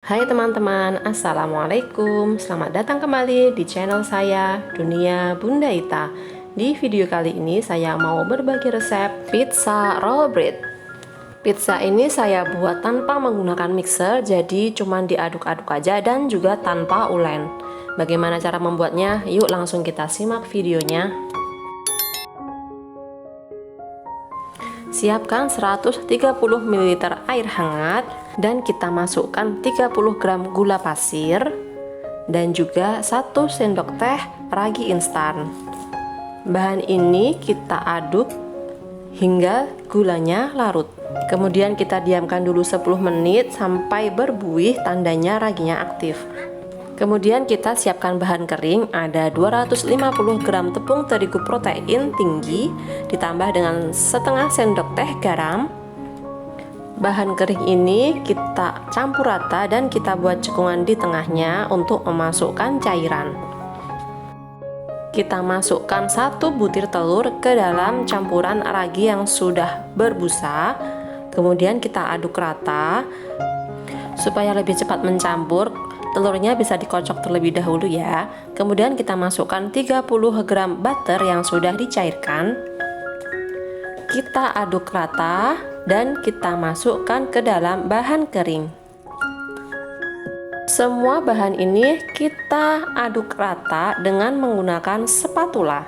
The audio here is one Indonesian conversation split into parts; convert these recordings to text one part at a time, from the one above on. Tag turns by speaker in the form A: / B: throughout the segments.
A: Hai teman-teman, Assalamualaikum. Selamat datang kembali di channel saya, Dunia Bunda Ita. Di video kali ini saya mau berbagi resep pizza roll bread. Pizza ini saya buat tanpa menggunakan mixer, jadi cuman diaduk-aduk aja dan juga tanpa ulen. Bagaimana cara membuatnya? Yuk langsung kita simak videonya. Siapkan 130 ml air hangat dan kita masukkan 30 gram gula pasir dan juga 1 sendok teh ragi instan. Bahan ini kita aduk hingga gulanya larut. Kemudian kita diamkan dulu 10 menit sampai berbuih, tandanya raginya aktif. Kemudian kita siapkan bahan kering, ada 250 gram tepung terigu protein tinggi ditambah dengan setengah sendok teh garam. Bahan kering ini kita campur rata dan kita buat cekungan di tengahnya untuk memasukkan cairan. Kita masukkan 1 butir telur ke dalam campuran ragi yang sudah berbusa. Kemudian kita aduk rata supaya lebih cepat mencampur. Telurnya bisa dikocok terlebih dahulu ya. Kemudian kita masukkan 30 gram butter yang sudah dicairkan. Kita aduk rata dan kita masukkan ke dalam bahan kering. Semua bahan ini kita aduk rata dengan menggunakan spatula.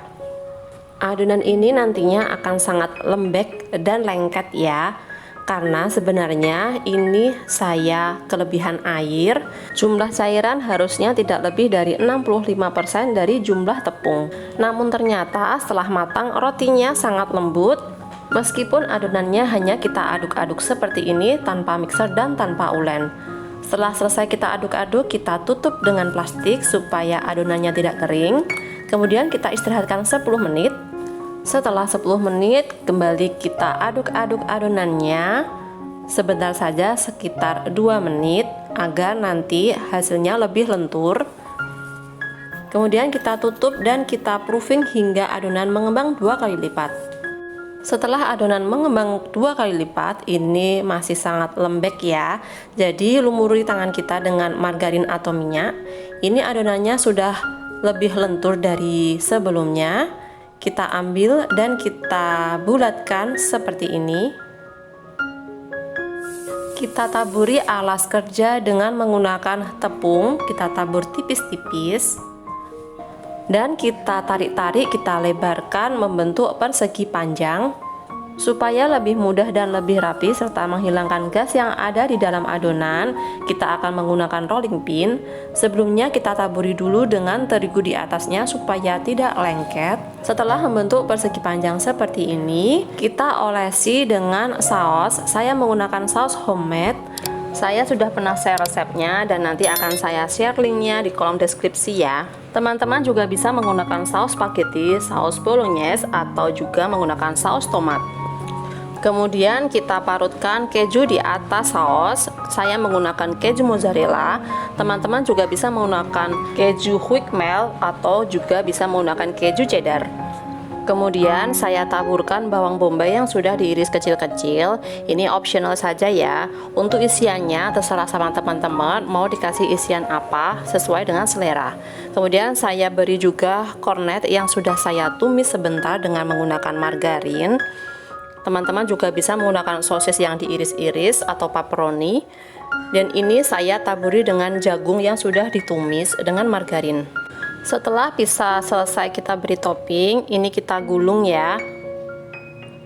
A: Adonan ini nantinya akan sangat lembek dan lengket ya. Karena sebenarnya ini saya kelebihan air. Jumlah cairan harusnya tidak lebih dari 65% dari jumlah tepung. Namun ternyata setelah matang rotinya sangat lembut. Meskipun adonannya hanya kita aduk-aduk seperti ini tanpa mixer dan tanpa ulen. Setelah selesai kita aduk-aduk, kita tutup dengan plastik supaya adonannya tidak kering. Kemudian kita istirahatkan 10 menit. Setelah 10 menit kembali kita aduk-aduk adonannya sebentar saja, sekitar 2 menit agar nanti hasilnya lebih lentur. Kemudian kita tutup dan kita proofing hingga adonan mengembang 2 kali lipat. Setelah adonan mengembang 2 kali lipat, ini masih sangat lembek ya. Jadi lumuri tangan kita dengan margarin atau minyak. Ini adonannya sudah lebih lentur dari sebelumnya. Kita ambil dan kita bulatkan seperti ini. Kita taburi alas kerja dengan menggunakan tepung. Kita tabur tipis-tipis dan kita tarik-tarik, kita lebarkan membentuk persegi panjang supaya lebih mudah dan lebih rapi serta menghilangkan gas yang ada di dalam adonan. Kita akan menggunakan rolling pin. Sebelumnya kita taburi dulu dengan terigu di atasnya supaya tidak lengket. Setelah membentuk persegi panjang seperti ini, kita olesi dengan saus. Saya menggunakan saus homemade. Saya sudah pernah share resepnya dan nanti akan saya share linknya di kolom deskripsi ya. Teman-teman juga bisa menggunakan saus spaghetti, saus bolognese, atau juga menggunakan saus tomat. Kemudian kita parutkan keju di atas saus. Saya menggunakan keju mozzarella. Teman-teman juga bisa menggunakan keju quick melt atau juga bisa menggunakan keju cheddar. Kemudian saya taburkan bawang bombay yang sudah diiris kecil-kecil. Ini optional saja ya. Untuk isiannya terserah sama teman-teman mau dikasih isian apa sesuai dengan selera. Kemudian saya beri juga cornet yang sudah saya tumis sebentar dengan menggunakan margarin. Teman-teman juga bisa menggunakan sosis yang diiris-iris atau pepperoni. Dan ini saya taburi dengan jagung yang sudah ditumis dengan margarin. Setelah pizza selesai kita beri topping, ini kita gulung ya.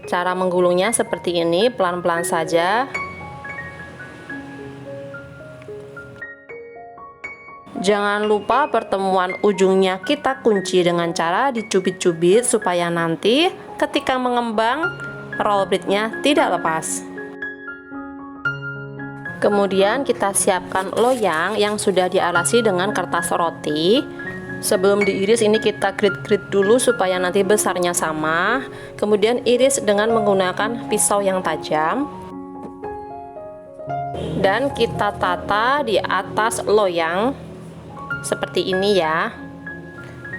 A: Cara menggulungnya seperti ini, pelan-pelan saja. Jangan lupa pertemuan ujungnya kita kunci dengan cara dicubit-cubit supaya nanti ketika mengembang roll breadnya tidak lepas. Kemudian kita siapkan loyang yang sudah dialasi dengan kertas roti. Sebelum diiris ini kita grit-grit dulu supaya nanti besarnya sama. Kemudian iris dengan menggunakan pisau yang tajam. Dan kita tata di atas loyang seperti ini ya.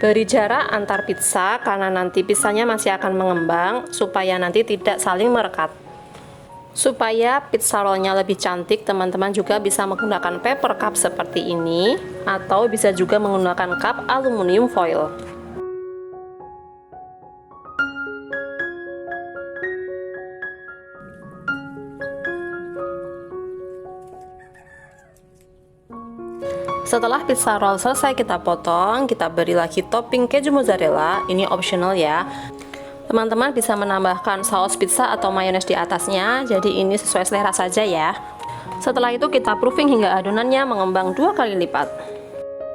A: Beri jarak antar pizza karena nanti pizzanya masih akan mengembang supaya nanti tidak saling merekat. Supaya pizza rollnya lebih cantik, teman-teman juga bisa menggunakan paper cup seperti ini, atau bisa juga menggunakan cup aluminium foil. Setelah pizza roll selesai kita potong, kita beri lagi topping keju mozzarella. Ini optional ya. Teman-teman bisa menambahkan saus pizza atau mayones di atasnya, jadi ini sesuai selera saja ya. Setelah itu kita proofing hingga adonannya mengembang 2 kali lipat.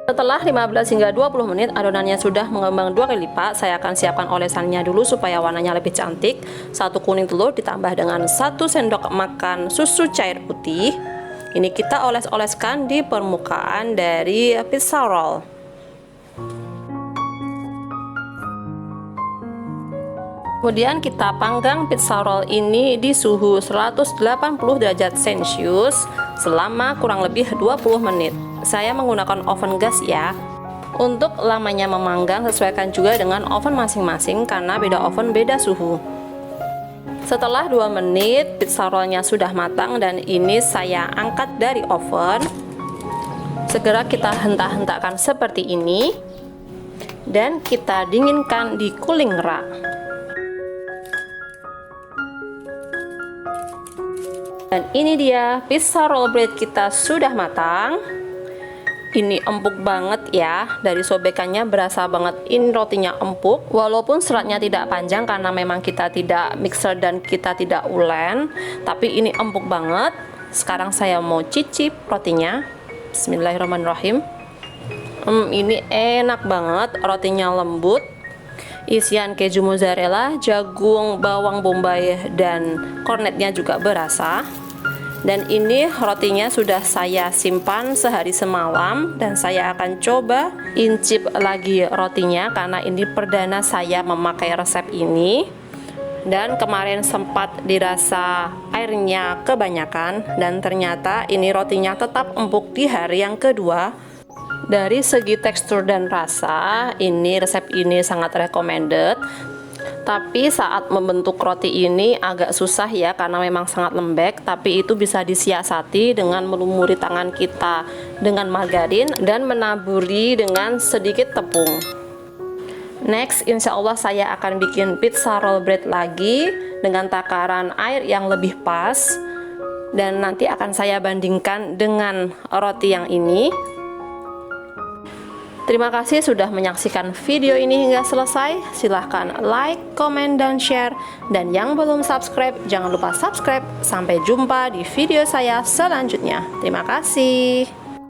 A: Setelah 15 hingga 20 menit adonannya sudah mengembang 2 kali lipat, saya akan siapkan olesannya dulu supaya warnanya lebih cantik. 1 kuning telur ditambah dengan 1 sendok makan susu cair putih. Ini kita oles-oleskan di permukaan dari pizza roll. Kemudian kita panggang pizza roll ini di suhu 180 derajat Celcius selama kurang lebih 20 menit. Saya menggunakan oven gas ya. Untuk lamanya memanggang sesuaikan juga dengan oven masing-masing karena beda oven beda suhu. Setelah 2 menit pizza rollnya sudah matang dan ini saya angkat dari oven. Segera kita hentak-hentakkan seperti ini dan kita dinginkan di cooling rack. Dan ini dia pizza roll bread kita sudah matang. Ini empuk banget ya, dari sobekannya berasa banget ini rotinya empuk. Walaupun seratnya tidak panjang karena memang kita tidak mixer dan kita tidak ulen, tapi ini empuk banget. Sekarang saya mau cicip rotinya. Bismillahirrahmanirrahim. Ini enak banget, rotinya lembut. Isian keju mozzarella, jagung, bawang bombay, dan kornetnya juga berasa. Dan ini rotinya sudah saya simpan sehari semalam dan saya akan coba incip lagi rotinya karena ini perdana saya memakai resep ini. Dan kemarin sempat dirasa airnya kebanyakan dan ternyata ini rotinya tetap empuk di hari yang kedua. Dari segi tekstur dan rasa, ini resep ini sangat recommended. Tapi saat membentuk roti ini agak susah ya karena memang sangat lembek, tapi itu bisa disiasati dengan melumuri tangan kita dengan margarin dan menaburi dengan sedikit tepung. Next, insya Allah saya akan bikin pizza roll bread lagi dengan takaran air yang lebih pas dan nanti akan saya bandingkan dengan roti yang ini. Terima kasih sudah menyaksikan video ini hingga selesai. Silahkan like, komen, dan share. Dan yang belum subscribe, jangan lupa subscribe. Sampai jumpa di video saya selanjutnya. Terima kasih.